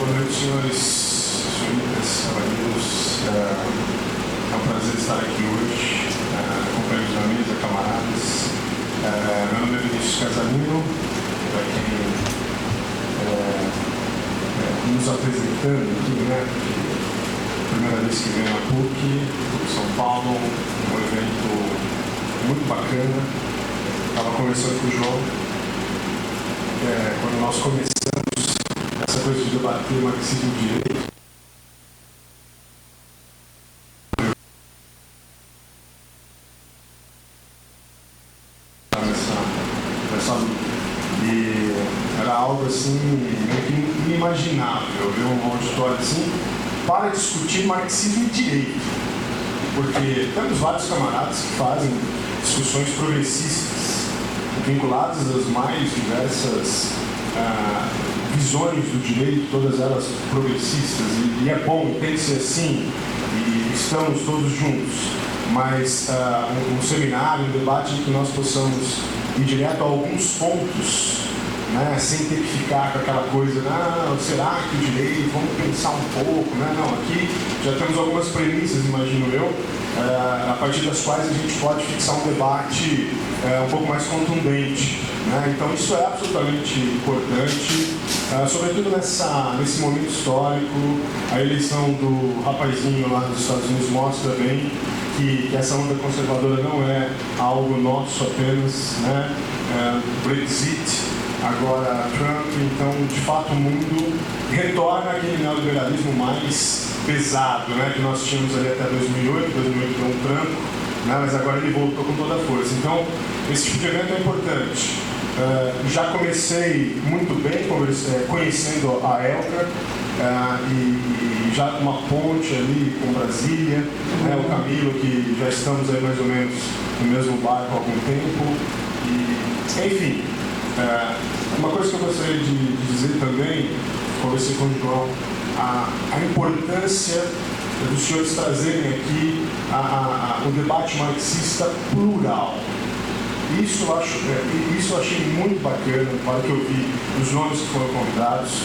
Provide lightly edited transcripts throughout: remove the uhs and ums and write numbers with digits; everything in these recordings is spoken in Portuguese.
Boa noite, senhores, senhoritas, cavaleiros. É um prazer estar aqui hoje, companheiros da mesa, camaradas. Meu nome é Vinícius Casalino, para quem nos apresentando aqui, né? Primeira vez que venho na PUC São Paulo, um evento muito bacana. Estava conversando com o João, quando nós começamos essa coisa de debater marxismo e direito. Nessa luta. E era algo assim, meio que inimaginável ver um auditório assim para discutir marxismo e direito. Porque temos vários camaradas que fazem discussões progressistas, vinculadas às mais diversas visões do direito, todas elas progressistas, e é bom, tem que ser assim, e estamos todos juntos, mas um seminário, um debate em que nós possamos ir direto a alguns pontos, né, sem ter que ficar com aquela coisa, não, será que o direito, vamos pensar um pouco, né? Não, aqui já temos algumas premissas, imagino eu, a partir das quais a gente pode fixar um debate um pouco mais contundente, né? Então isso é absolutamente importante, sobretudo nesse momento histórico. A eleição do rapazinho lá dos Estados Unidos mostra bem que essa onda conservadora não é algo nosso apenas, né? Brexit, agora Trump, então de fato o mundo retorna àquele neoliberalismo mais pesado, né, que nós tínhamos ali até 2008 deu um tranco, né, mas agora ele voltou com toda a força. Então esse tipo de evento é importante. Já comecei muito bem conhecendo a Elga, e já uma ponte ali com Brasília, né, o Camilo, que já estamos aí mais ou menos no mesmo bairro há algum tempo, e, enfim. Uma coisa que eu gostaria de dizer também, conversei com o João, a importância dos senhores trazerem aqui o debate marxista plural. Isso eu achei muito bacana, para que eu vi os nomes que foram convidados,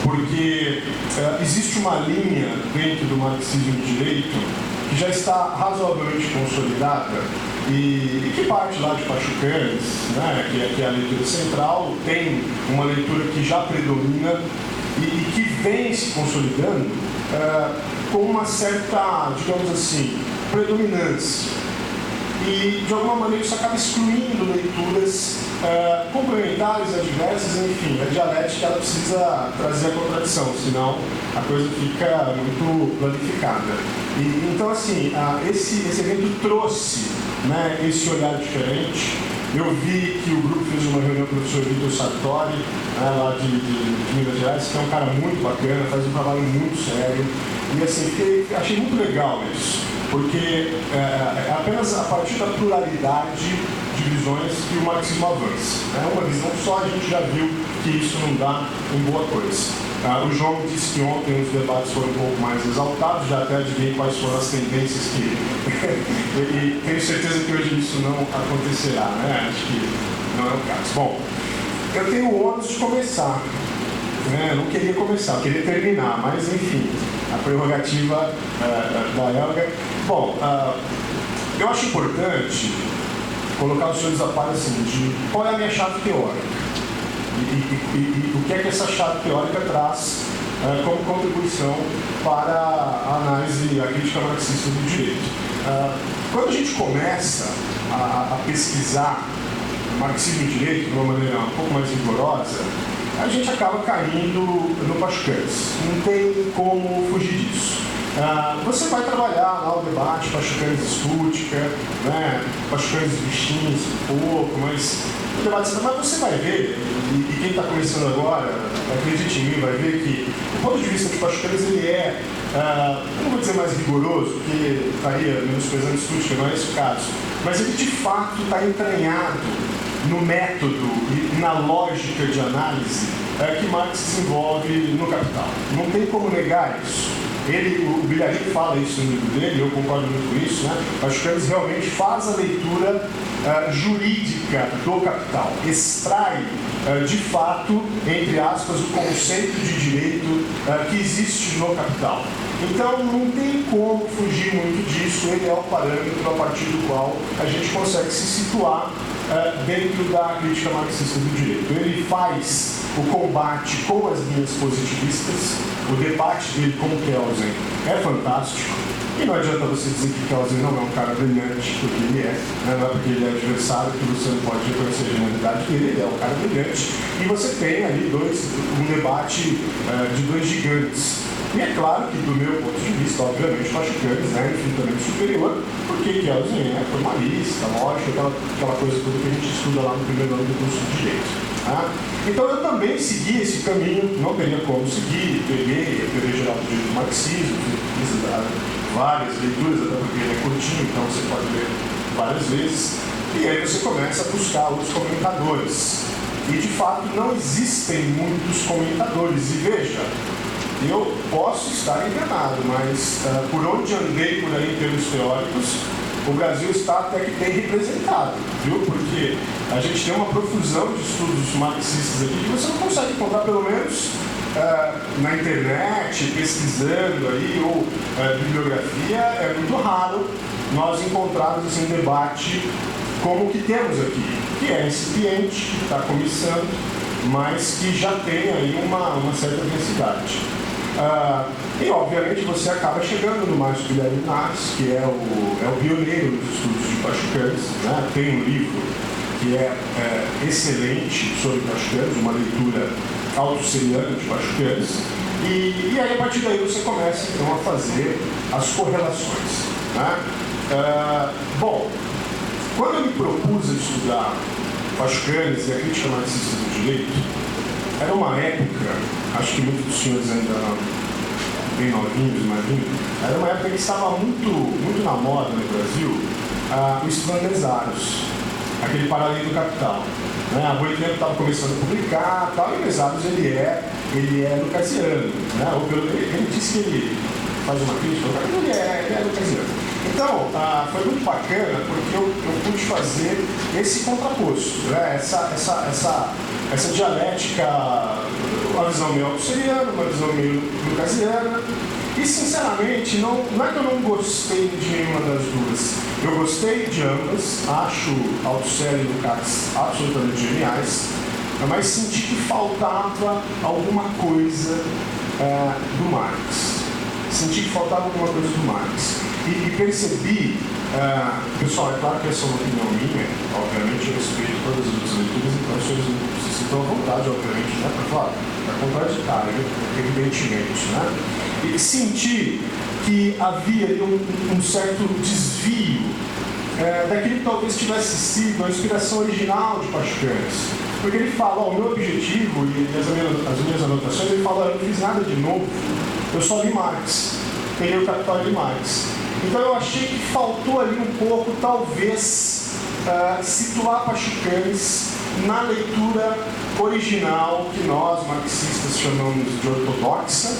porque existe uma linha dentro do marxismo de direito que já está razoavelmente consolidada, e que parte lá de Pachucanes, né, que é a leitura central, tem uma leitura que já predomina e que vem se consolidando com uma certa, digamos assim, predominância. E de alguma maneira isso acaba excluindo leituras complementares, adversas, enfim, a dialética ela precisa trazer a contradição, senão a coisa fica muito planificada. Então, assim, esse evento trouxe, né, esse olhar diferente. Eu vi que o grupo fez uma reunião com o professor Vitor Sartori, né, lá de Minas Gerais, que é um cara muito bacana, faz um trabalho muito sério. E assim, achei muito legal isso, porque é apenas a partir da pluralidade de visões que o marxismo avança. Uma visão só a gente já viu que isso não dá em boa coisa. O João disse que ontem os debates foram um pouco mais exaltados, já até adivinhei quais foram as tendências que... e tenho certeza que hoje isso não acontecerá, né? Acho que não é o caso. Bom, eu tenho o ônus de começar. Eu não queria começar, eu queria terminar, mas enfim, a prerrogativa da Elga. Bom, eu acho importante colocar os senhores a par assim, de qual é a minha chave teórica. E o que é que essa chave teórica traz como contribuição para a análise, a crítica marxista do direito. Quando a gente começa a pesquisar marxismo e direito de uma maneira um pouco mais rigorosa, a gente acaba caindo no Pachucanes. Não tem como fugir disso. Você vai trabalhar lá o debate Pachucanes Estútica, né? Pachucanes Vichinski um pouco, mas o debate central. Mas você vai ver, e quem está começando agora, acredite em mim, vai ver que o ponto de vista de Pachucanes, ele é, eu não vou dizer mais rigoroso, porque estaria menosprezando o estudo, que não é esse o caso, mas ele de fato está entranhado no método e na lógica de análise que Marx desenvolve no Capital. Não tem como negar isso. O Bilharit fala isso no livro dele, eu concordo muito com isso, né? Pachucanes realmente faz a leitura jurídica do Capital, extrai de fato, entre aspas, o conceito de direito que existe no Capital. Então não tem como fugir muito disso, ele é o parâmetro a partir do qual a gente consegue se situar dentro da crítica marxista do direito. Ele faz o combate com as linhas positivistas, o debate dele com Kelsen é fantástico, e não adianta você dizer que Kelsen não é um cara brilhante, porque ele é, né? Não é porque ele é adversário que você não pode reconhecer a genialidade dele, ele é um cara brilhante, e você tem ali um debate de dois gigantes. E é claro que, do meu ponto de vista, obviamente, Pachucanes é infinitamente superior, porque Kelsen é formalista, lógico, aquela coisa toda que a gente estuda lá no primeiro ano do curso de Direito. Tá? Então eu também segui esse caminho, não teria como seguir, peguei a teoria geral do direito do marxismo, fiz várias leituras, até porque ele é curtinho, então você pode ler várias vezes, e aí você começa a buscar outros comentadores. E de fato não existem muitos comentadores, e veja, eu posso estar enganado, mas por onde andei por aí em termos teóricos, o Brasil está até que bem representado, viu? Porque a gente tem uma profusão de estudos marxistas aqui que você não consegue encontrar, pelo menos na internet, pesquisando aí, ou bibliografia, é muito raro nós encontrarmos assim, um debate como o que temos aqui, que é incipiente, que está começando, mas que já tem aí uma certa densidade. E obviamente você acaba chegando no Márcio Guilherme Nares, que é o pioneiro dos estudos de Pachucanes, né? Tem um livro que é excelente sobre Pachucanes, uma leitura autosseriana de Pachucanes, e aí a partir daí você começa então a fazer as correlações, né? Bom, quando eu me propus a estudar Pachucanes e a crítica marxista do direito, era uma época, acho que muitos dos senhores ainda bem novinhos, imagino, era uma época que estava muito na moda no Brasil, o estudando Mesaros, aquele paralelo do Capital. Né? Há muito tempo estava começando a publicar, tal, e Mesaros ele é lucasiano, né? Ele disse que ele faz uma crítica, ele é lucasiano. Então, foi muito bacana porque eu pude fazer esse contraposto, né? essa dialética, uma visão meio autosseriana, uma visão meio lucasiana. E, sinceramente, não é que eu não gostei de nenhuma das duas. Eu gostei de ambas, acho Althusser e Lukács absolutamente geniais, mas senti que faltava alguma coisa do Marx. Senti que faltava alguma coisa do Marx. E percebi, pessoal, é claro que essa é uma opinião minha, obviamente eu respeito todas as outras leituras, então os senhores não se sintam à vontade, obviamente, né, para falar, para contraditar, evidentemente, né? E senti que havia um certo desvio daquilo que talvez tivesse sido a inspiração original de Pachucanes. Porque ele fala, o meu objetivo, e as minhas anotações, ele fala, eu não fiz nada de novo, eu só li Marx, peguei o Capital de Marx. Então eu achei que faltou ali um pouco, talvez, situar Pachucanes na leitura original que nós, marxistas, chamamos de ortodoxa.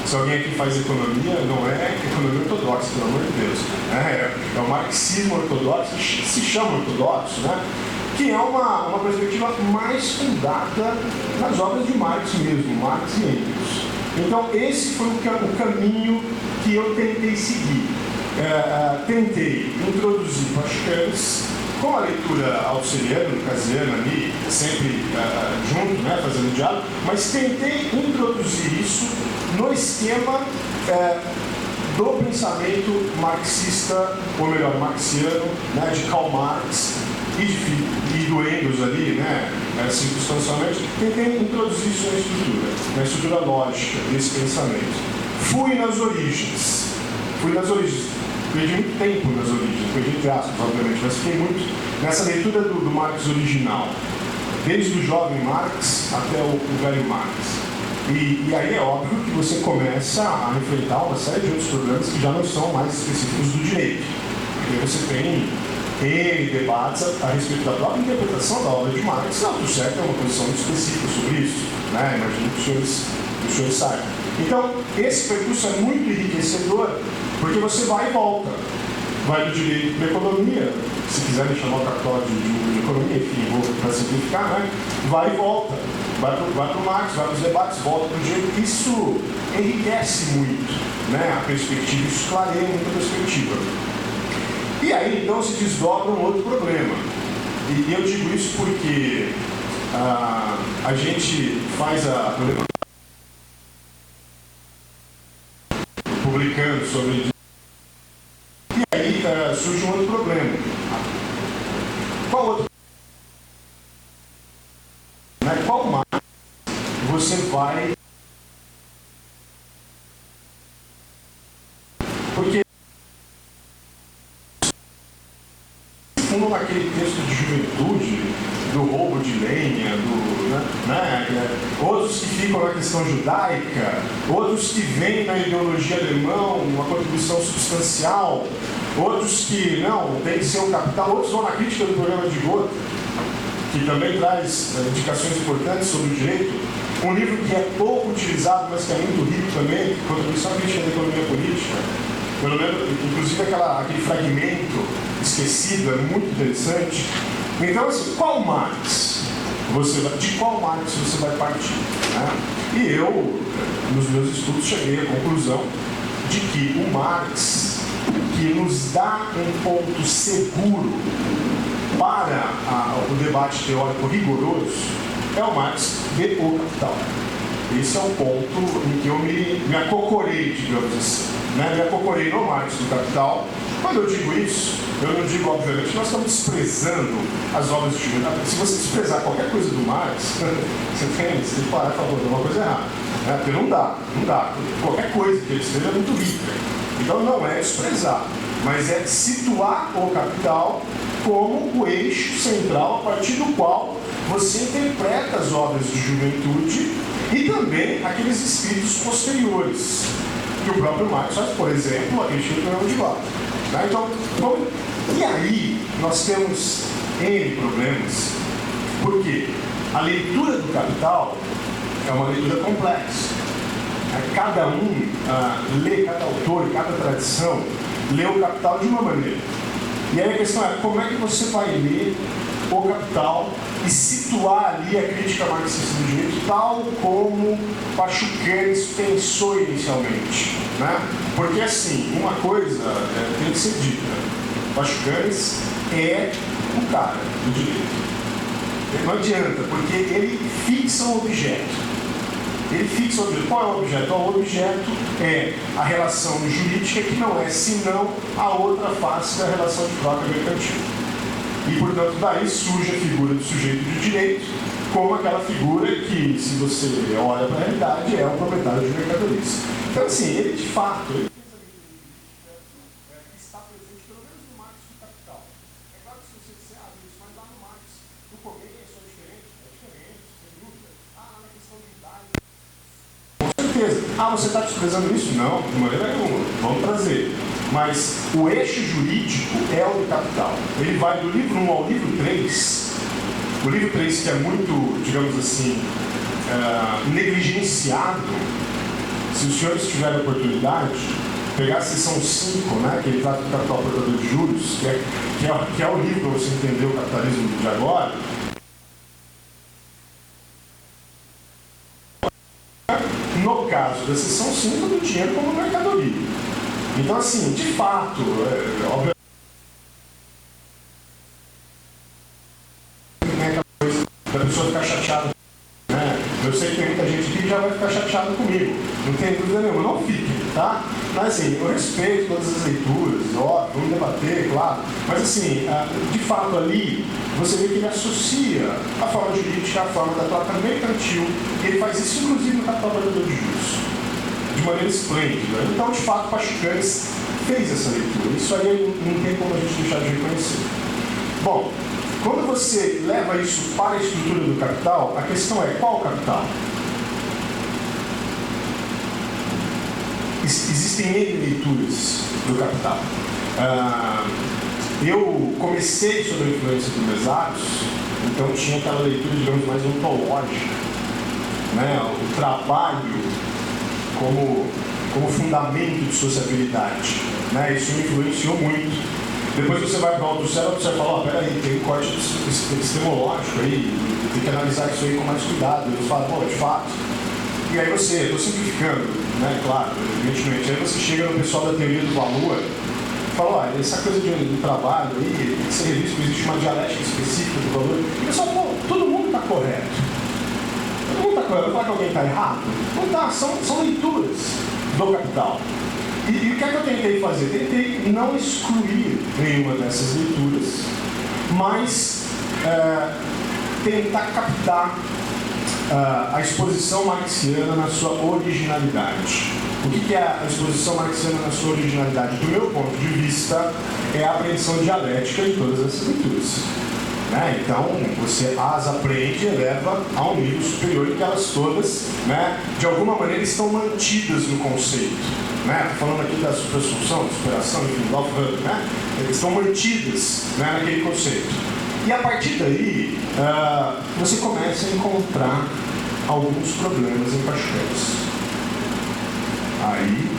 Se alguém aqui faz economia, não é economia ortodoxa, pelo amor de Deus. É o marxismo ortodoxo, se chama ortodoxo, né? Que é uma perspectiva mais fundada nas obras de Marx mesmo, Marx e Engels. Então esse foi o caminho que eu tentei seguir. Tentei introduzir Pachucanes com a leitura auxiliana, lucasiana ali, sempre junto, né, fazendo diálogo, mas tentei introduzir isso no esquema do pensamento marxista, ou melhor, marxiano, né, de Karl Marx e do Engels ali, né, circunstancialmente, tentei introduzir isso na estrutura lógica desse pensamento. Fui nas origens. Perdi muito tempo nas origens, perdi entre aspas, obviamente, mas fiquei muito nessa leitura do Marx original. desde o jovem Marx até o velho Marx. E aí é óbvio que você começa a enfrentar uma série de outros problemas que já não são mais específicos do direito. Porque você tem N debates a respeito da própria interpretação da obra de Marx. Não, o certo é uma posição muito específica sobre isso, né? Imagino que os senhores saibam. Então, esse percurso é muito enriquecedor, porque você vai e volta. Vai do direito para a economia, se quiserem chamar o capital de economia, enfim, vou para simplificar, né? Vai e volta. Vai para o Marx, vai para os debates, volta para o direito. Isso enriquece muito, né, a perspectiva, isso clareia muito a perspectiva. E aí, então, se desdobra um outro problema. E eu digo isso porque a gente faz publicando sobre... E aí surge um outro problema. Qual outro? Qual mais você vai... Porque fundo naquele texto de juventude, do roubo de lenha, outros que ficam na questão judaica, outros que veem na ideologia alemã uma contribuição substancial, outros que não, tem que ser um capital, outros vão na crítica do programa de Gotha, que também traz indicações importantes sobre o direito, um livro que é pouco utilizado, mas que é muito rico também, Contribuição à Crítica da Economia Política, pelo menos, inclusive aquele fragmento esquecido, é muito interessante. Então, assim, qual Marx? De qual Marx você vai partir? Né? E eu, nos meus estudos, cheguei à conclusão de que o Marx, que nos dá um ponto seguro para o debate teórico rigoroso, é o Marx de O Capital. Esse é o ponto em que eu me acocorei, digamos assim. Né? Me acocorei no Marx do Capital. Quando eu digo isso, eu não digo, obviamente, que nós estamos desprezando as obras de Juventus. Se você desprezar qualquer coisa do Marx, você tem que parar e falar, tem uma coisa errada. Né? Porque não dá. Qualquer coisa que ele escreva é muito rica. Então não é desprezar, mas é situar o Capital como o eixo central a partir do qual você interpreta as obras de juventude e também aqueles escritos posteriores, que o próprio Marx faz, por exemplo, a crítica do programa de Gotha. Tá? Então, e aí nós temos N problemas, porque a leitura do Capital é uma leitura complexa. Cada um lê, cada autor, cada tradição lê o Capital de uma maneira. E aí a questão é, como é que você vai ler o Capital e situar ali a crítica marxista do direito tal como Pachucanes pensou inicialmente, né? Porque assim, uma coisa tem que ser dita, Pachucanes é o cara do direito. Não adianta, porque ele fixa um objeto. Qual é o objeto? O objeto é a relação jurídica que não é senão a outra face da relação de troca mercantil. E, portanto, daí surge a figura do sujeito de direito como aquela figura que, se você olha para a realidade, é o proprietário de mercadorias. Então, assim, ele de fato, ele está presente pelo menos no Marx do Capital. É claro que se você disser, mas lá no Marx, no começo é diferente, sem dúvida. Na questão de idade. Com certeza. Você está desprezando isso? Não, de maneira nenhuma. Vamos trazer. Mas o eixo jurídico é o do Capital. Ele vai do livro 1 ao livro 3. O livro 3, que é muito, digamos assim, negligenciado. Se os senhores tiverem a oportunidade, pegar a seção 5, né, que ele trata do capital portador de juros, que é o livro para você entender o capitalismo de agora. No caso da seção 5, do dinheiro como mercadoria. Então, assim, de fato, obviamente, aquela coisa da pessoa ficar chateada, né? Eu sei que tem muita gente aqui que já vai ficar chateada comigo, não tem dúvida nenhuma, não fique, tá? Mas, assim, eu respeito todas as leituras, óbvio, vamos debater, claro, mas, assim, de fato, ali, você vê que ele associa a forma jurídica à forma da troca mercantil, e ele faz isso, inclusive, no capital portador de juros. De maneira esplêndida. Então, de fato, Pachucanes fez essa leitura. Isso aí não tem como a gente deixar de reconhecer. Bom, Quando você leva isso para a estrutura do capital, a questão é qual capital? Existem N leituras do capital. Eu comecei sobre a influência dos exatos, então tinha aquela leitura, digamos, mais ontológica, né? O trabalho como fundamento de sociabilidade, né? Isso me influenciou muito. Depois você vai para o autocérebro e você fala, peraí, tem um corte epistemológico aí, tem que analisar isso aí com mais cuidado. Eles falam, de fato. E aí você, estou simplificando, né? Claro, evidentemente, aí você chega no pessoal da teoria do valor e fala, essa coisa de trabalho aí, tem que ser revisto, existe uma dialética específica do valor. E o pessoal, todo mundo está correto. Todo mundo está correto. Não fala que alguém está errado? Não está, são leituras do capital. E o que é que eu tentei fazer? Tentei não excluir nenhuma dessas leituras, mas tentar captar a exposição marxiana na sua originalidade. O que é a exposição marxiana na sua originalidade? Do meu ponto de vista, é a apreensão dialética de todas essas leituras. Né? Então, você as apreende e eleva a um nível superior em que elas todas, né, de alguma maneira, estão mantidas no conceito. Né? Falando aqui da supersunção, superação, enfim, né? Eles estão mantidas, né, naquele conceito. E a partir daí, você começa a encontrar alguns problemas em Pascal. Aí,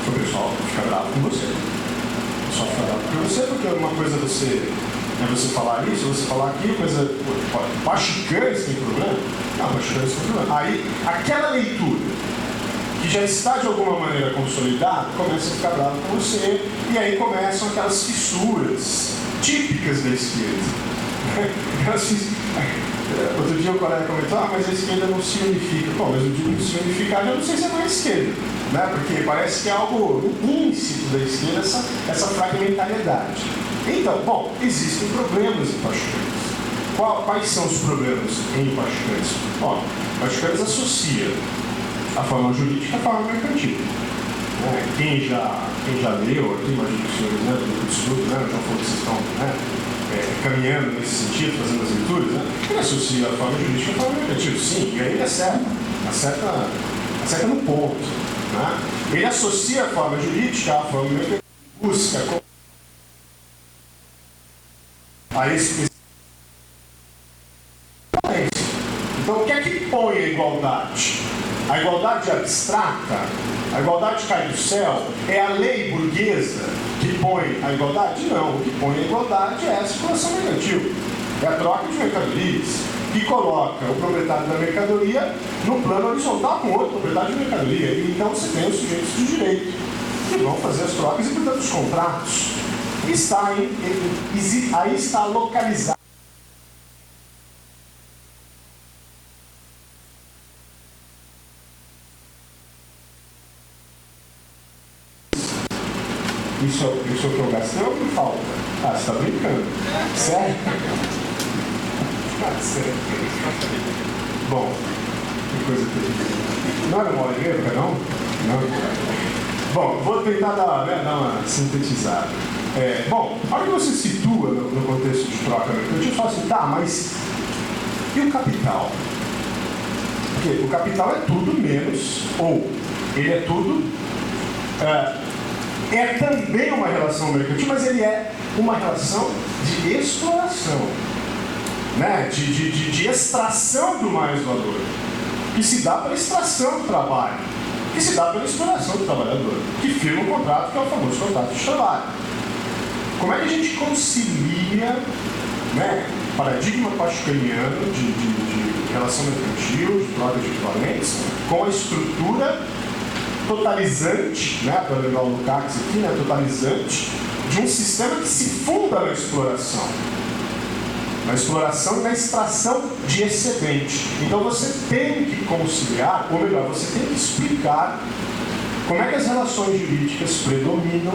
o pessoal fica bravo com você. O pessoal fica bravo com você, porque uma coisa é você falar isso, você falar aquilo, mas Pascal tem problema? Não, Pascal tem problema. Aí, aquela leitura que já está de alguma maneira consolidado, começa a ficar bravo com você, e aí começam aquelas fissuras típicas da esquerda. Outro dia o colega comentou, mas a esquerda não se unifica. Bom, mas eu digo que se unificar, eu não sei se é mais esquerda, né? Porque parece que é algo íncito da esquerda, essa fragmentariedade. Então, bom, existem problemas em Pascal. Quais são os problemas em Pascal? Bom, Pascal associa a forma jurídica à forma mercantil. Quem já leu aqui, imagino que os senhores, né, do estudo, né, já falou que vocês estão, né, caminhando nesse sentido, fazendo as leituras, né, ele associa a forma jurídica à forma mercantil, sim, e aí ele acerta no ponto. Né? Ele associa a forma jurídica à forma mercantil, busca a esse. Então, o que é que põe a igualdade? A igualdade abstrata, a igualdade que cai do céu, é a lei burguesa que põe a igualdade? Não, o que põe a igualdade é a circulação mercantil, é a troca de mercadorias, que coloca o proprietário da mercadoria no plano horizontal com outro proprietário de mercadoria. E então você tem os sujeitos de direito, que vão fazer as trocas e, portanto, os contratos. Aí está localizado. Isso é o que eu gastei ou me falta? Você está brincando. Sério? Sério. Bom, que coisa terrível. Não era uma hora e meia, não? Não. Bom, vou tentar dar uma sintetizada. Bom, a hora que você situa no contexto de troca mercantil, fala assim, mas e o capital? Porque o capital é tudo menos, ou ele é tudo... É também uma relação mercantil, mas ele é uma relação de exploração, né? de extração do mais valor, que se dá pela extração do trabalho, que se dá pela exploração do trabalhador, que firma um contrato, que é o famoso contrato de trabalho. Como é que a gente concilia, né, paradigma pascaliano de relação mercantil, de troca de equivalentes, com a estrutura totalizante, né, para levar o Lukács aqui, né, totalizante, de um sistema que se funda na exploração e na extração de excedente. Então você tem que conciliar, ou melhor, você tem que explicar como é que as relações jurídicas predominam,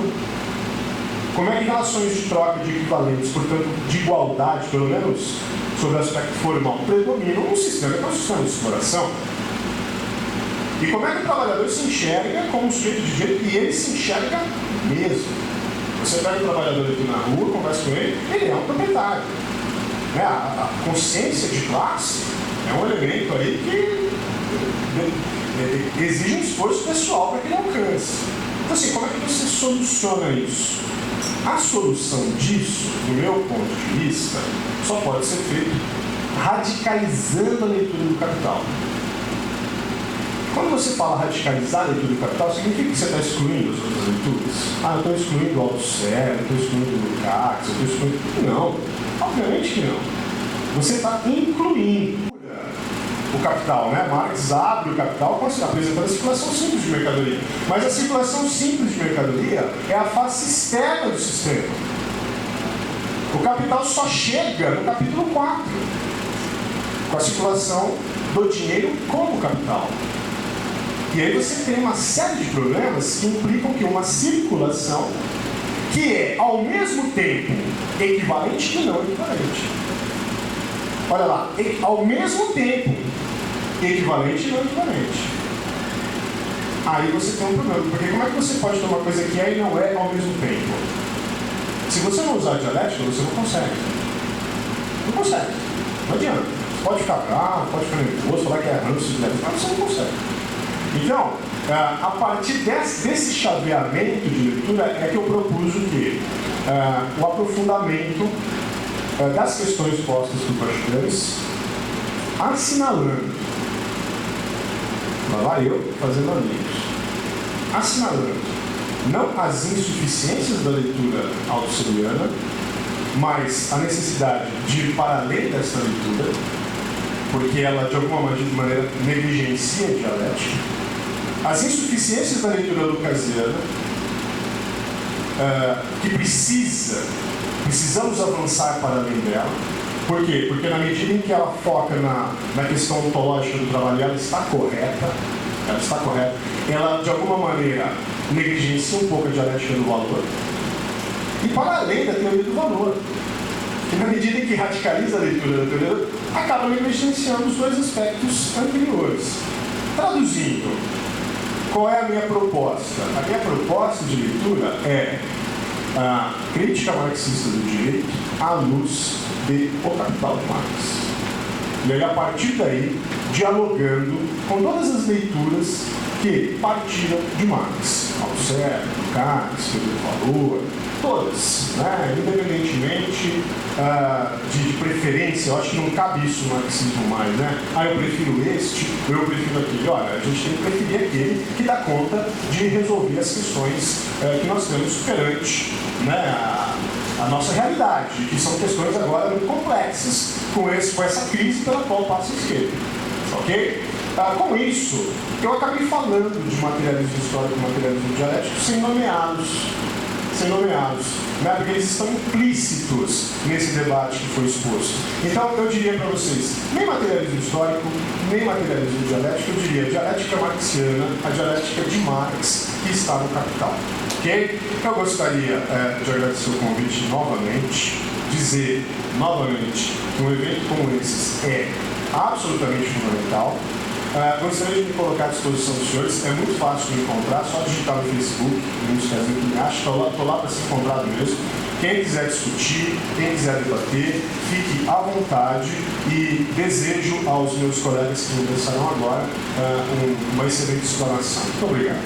como é que relações de troca de equivalentes, portanto, de igualdade, pelo menos sobre o aspecto formal, predominam num sistema que é um sistema de exploração. E como é que o trabalhador se enxerga como um sujeito de direito, e ele se enxerga mesmo. Você pega o trabalhador aqui na rua, conversa com ele, ele é um proprietário. Né? A consciência de classe é um elemento aí que exige um esforço pessoal para que ele alcance. Então, assim, como é que você soluciona isso? A solução disso, do meu ponto de vista, só pode ser feito radicalizando a leitura do Capital. Quando você fala radicalizar a leitura do Capital, significa que você está excluindo as outras leituras? Eu estou excluindo o Althusser, eu estou excluindo o Lukács, eu estou excluindo... Não, obviamente que não. Você está incluindo o Capital, né? Marx abre o Capital apresentando a circulação simples de mercadoria. Mas a circulação simples de mercadoria é a face externa do sistema. O Capital só chega no capítulo 4, com a circulação do dinheiro como capital. E aí você tem uma série de problemas que implicam que uma circulação que é, ao mesmo tempo, equivalente e não equivalente. Olha lá, ao mesmo tempo, equivalente e não equivalente. Aí você tem um problema, porque como é que você pode ter uma coisa que é e não é ao mesmo tempo? Se você não usar dialética, você não consegue. Não consegue. Não adianta. Você pode ficar bravo, pode ficar nervoso, falar que é ranço, mas você não consegue. Então, a partir desse chaveamento de leitura é que eu propus o quê? O aprofundamento das questões postas por Pachucanes, assinalando, lá vai eu fazendo amigos, assinalando não as insuficiências da leitura althusseriana, mas a necessidade de ir para além dessa leitura, porque ela de alguma maneira negligencia a dialética, as insuficiências da leitura lucasiana, que precisamos avançar para além dela. Por quê? Porque na medida em que ela foca na questão ontológica do trabalho, ela está correta, ela de alguma maneira negligencia um pouco a dialética do valor, e para além da teoria do valor, que na medida em que radicaliza a leitura da teoria, acaba negligenciando os dois aspectos anteriores. Traduzindo, qual é a minha proposta? A minha proposta de leitura é a crítica marxista do direito à luz de O Capital de Marx. E aí, a partir daí, dialogando com todas as leituras que partiram de Marx. Althusser, Lukács, teoria do valor, todas, né? Independentemente de preferência. Eu acho que não cabe isso no marxismo mais, né? Eu prefiro este, eu prefiro aquele. Olha, a gente tem que preferir aquele que dá conta de resolver as questões que nós temos perante, né, a nossa realidade, que são questões agora muito complexas com essa crise pela qual passa a esquerda. Ok? Com isso, eu acabei falando de materialismo histórico e materialismo dialético sem nomeá-los, né? Porque eles estão implícitos nesse debate que foi exposto. Então, eu diria para vocês, nem materialismo histórico, nem materialismo dialético, eu diria dialética marxiana, a dialética de Marx, que está no Capital. Ok? Eu gostaria de agradecer o convite novamente, dizer novamente que um evento como esse é absolutamente fundamental. Gostaria de me colocar à disposição dos senhores, é muito fácil de me encontrar, só digitar no Facebook, não esquece que me acha, estou lá para ser encontrado mesmo. Quem quiser discutir, quem quiser debater, fique à vontade e desejo aos meus colegas que me pensaram agora uma excelente explanação. Muito obrigado.